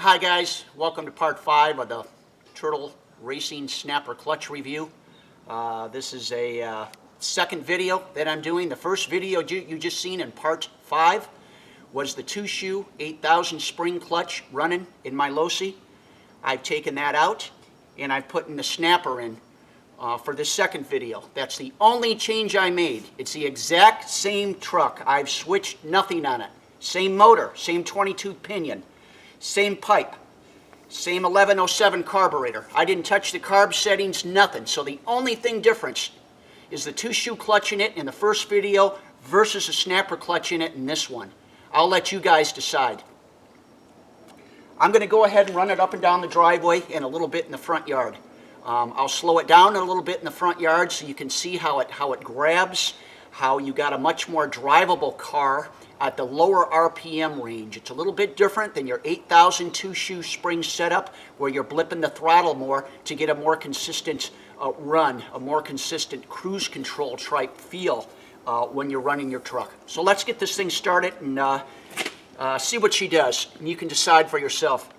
Hi guys, welcome to part 5 of the Turtle Racing Snapper Clutch review. This is a second video that I'm doing. The first video you just seen in part 5 was the 2-shoe 8,000 spring clutch running in my Losi. I've taken that out and I've put in the snapper in for this second video. That's the only change I made. It's the exact same truck. I've switched nothing on it. Same motor, same 22 pinion. Same pipe, same 1107 carburetor. I didn't touch the carb settings, nothing. So the only thing difference is the 2-shoe clutch in it in the first video versus a snapper clutch in it in this one. I'll let you guys decide. I'm going to go ahead and run it up and down the driveway and a little bit in the front yard. I'll slow it down a little bit in the front yard so you can see how it grabs, how you got a much more drivable car at the lower RPM range. It's a little bit different than your 8,000 2-shoe spring setup where you're blipping the throttle more to get a more consistent run, a more consistent cruise control type feel when you're running your truck. So let's get this thing started and see what she does, and you can decide for yourself.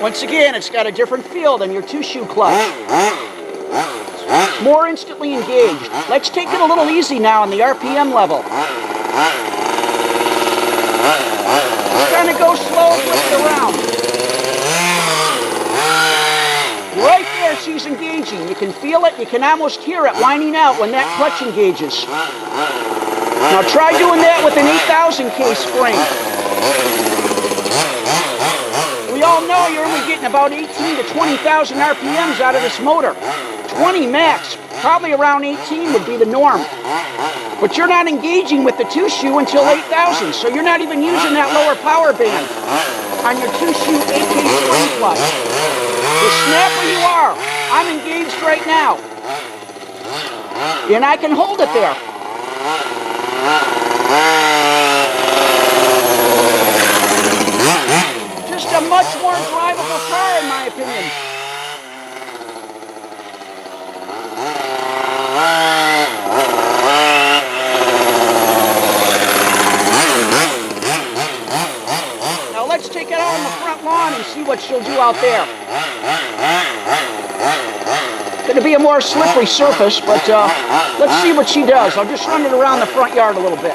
Once again, it's got a different feel than your 2-shoe clutch. It's more instantly engaged. Let's take it a little easy now on the RPM level. Kind of go slow and flip it around. Right there, she's engaging. You can feel it. You can almost hear it whining out when that clutch engages. Now try doing that with an 8,000K spring. We all know you're only getting about 18 to 20,000 RPMs out of this motor. 20 max, probably around 18 would be the norm. But you're not engaging with the 2-shoe until 8,000, so you're not even using that lower power band on your 2-shoe 8K spring clutch. The snapper you are, I'm engaged right now. And I can hold it there. Just a much more drivable car, in my opinion. Now let's take it out on the front lawn and see what she'll do out there. It's going to be a more slippery surface, but let's see what she does. I'll just run it around the front yard a little bit.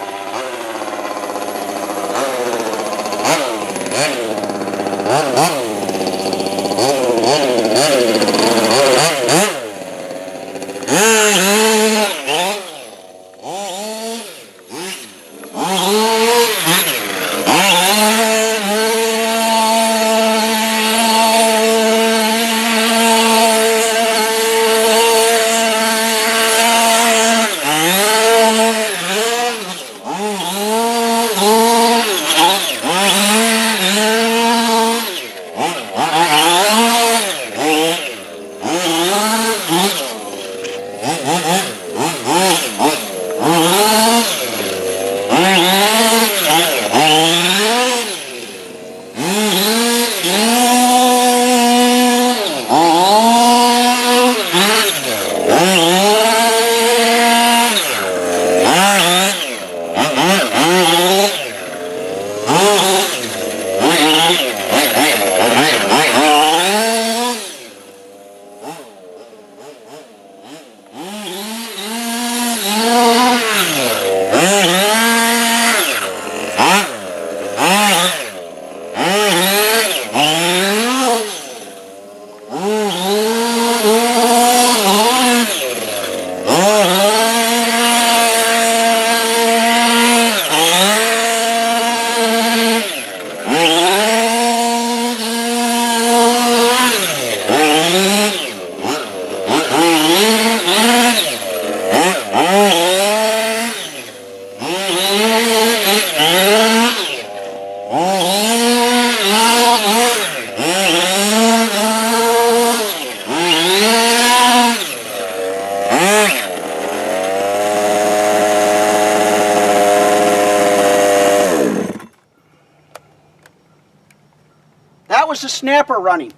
There's the snapper running.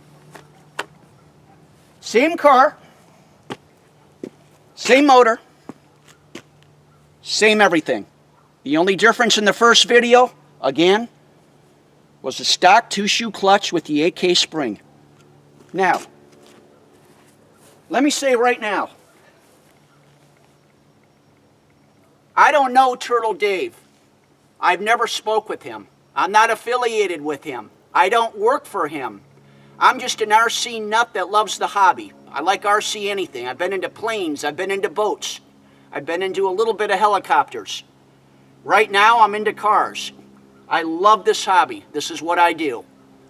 Same car, same motor, same everything. The only difference in the first video, again, was the stock 2-shoe clutch with the 8K spring. Now, let me say right now, I don't know Turtle Dave. I've never spoke with him. I'm not affiliated with him. I don't work for him. I'm just an RC nut that loves the hobby. I like RC anything. I've been into planes. I've been into boats. I've been into a little bit of helicopters. Right now, I'm into cars. I love this hobby. This is what I do.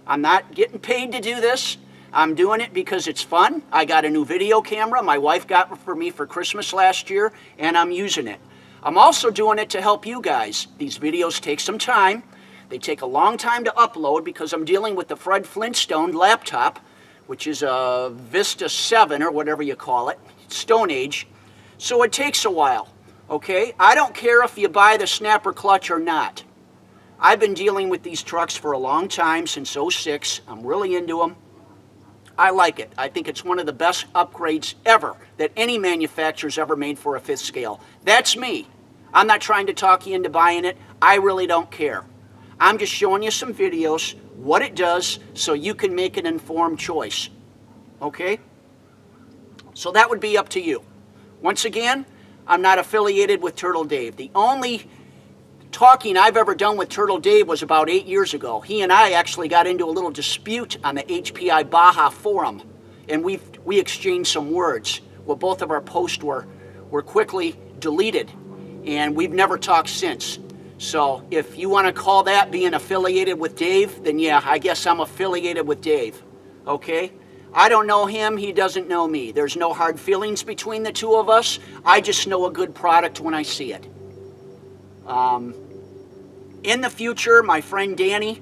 I'm not getting paid to do this. I'm doing it because it's fun. I got a new video camera my wife got for me for Christmas last year, and I'm using it. I'm also doing it to help you guys. These videos take some time. They take a long time to upload because I'm dealing with the Fred Flintstone laptop, which is a Vista 7 or whatever you call it, Stone Age. So it takes a while, okay? I don't care if you buy the snapper clutch or not. I've been dealing with these trucks for a long time, since '06. I'm really into them. I like it. I think it's one of the best upgrades ever that any manufacturer's ever made for a fifth scale. That's me. I'm not trying to talk you into buying it. I really don't care. I'm just showing you some videos, what it does, so you can make an informed choice. Okay? So that would be up to you. Once again, I'm not affiliated with Turtle Dave. The only talking I've ever done with Turtle Dave was about 8 years ago. He and I actually got into a little dispute on the HPI Baja forum, and we exchanged some words. Well, both of our posts were quickly deleted, and we've never talked since. So if you want to call that being affiliated with Dave, then yeah, I guess I'm affiliated with Dave. Okay? I don't know him, he doesn't know me. There's no hard feelings between the two of us. I just know a good product when I see it. In the future, my friend Danny,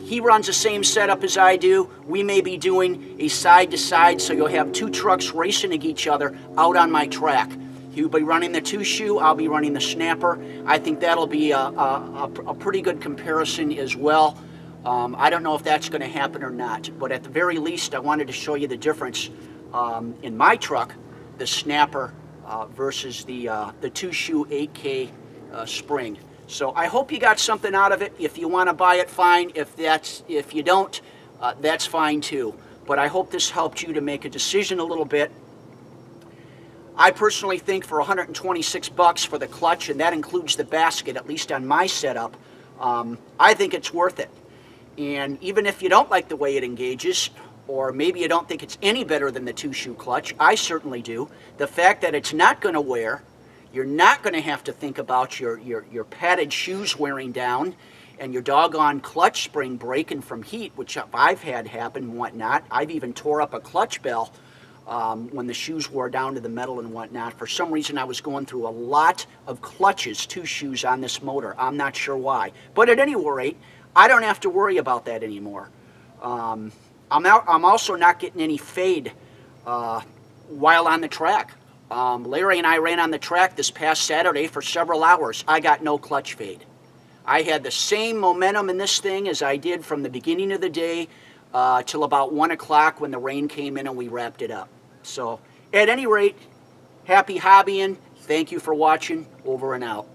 he runs the same setup as I do. We may be doing a side-to-side, so you'll have two trucks racing against each other out on my track. He'll be running the 2-shoe, I'll be running the snapper. I think that'll be a pretty good comparison as well. I don't know if that's going to happen or not, but at the very least, I wanted to show you the difference in my truck, the snapper versus the 2-shoe 8K spring. So I hope you got something out of it. If you want to buy it, fine. If you don't, that's fine too. But I hope this helped you to make a decision a little bit. I personally think for 126 bucks for the clutch, and that includes the basket, at least on my setup, I think it's worth it. And even if you don't like the way it engages, or maybe you don't think it's any better than the 2-shoe clutch, I certainly do. The fact that it's not going to wear, you're not going to have to think about your padded shoes wearing down and your doggone clutch spring breaking from heat, which I've had happen and whatnot. I've even tore up a clutch bell when the shoes wore down to the metal and whatnot. For some reason, I was going through a lot of clutches, 2-shoes on this motor. I'm not sure why. But at any rate, I don't have to worry about that anymore. I'm also not getting any fade while on the track. Larry and I ran on the track this past Saturday for several hours. I got no clutch fade. I had the same momentum in this thing as I did from the beginning of the day till about 1 o'clock when the rain came in and we wrapped it up. So, at any rate, happy hobbying. Thank you for watching. Over and out.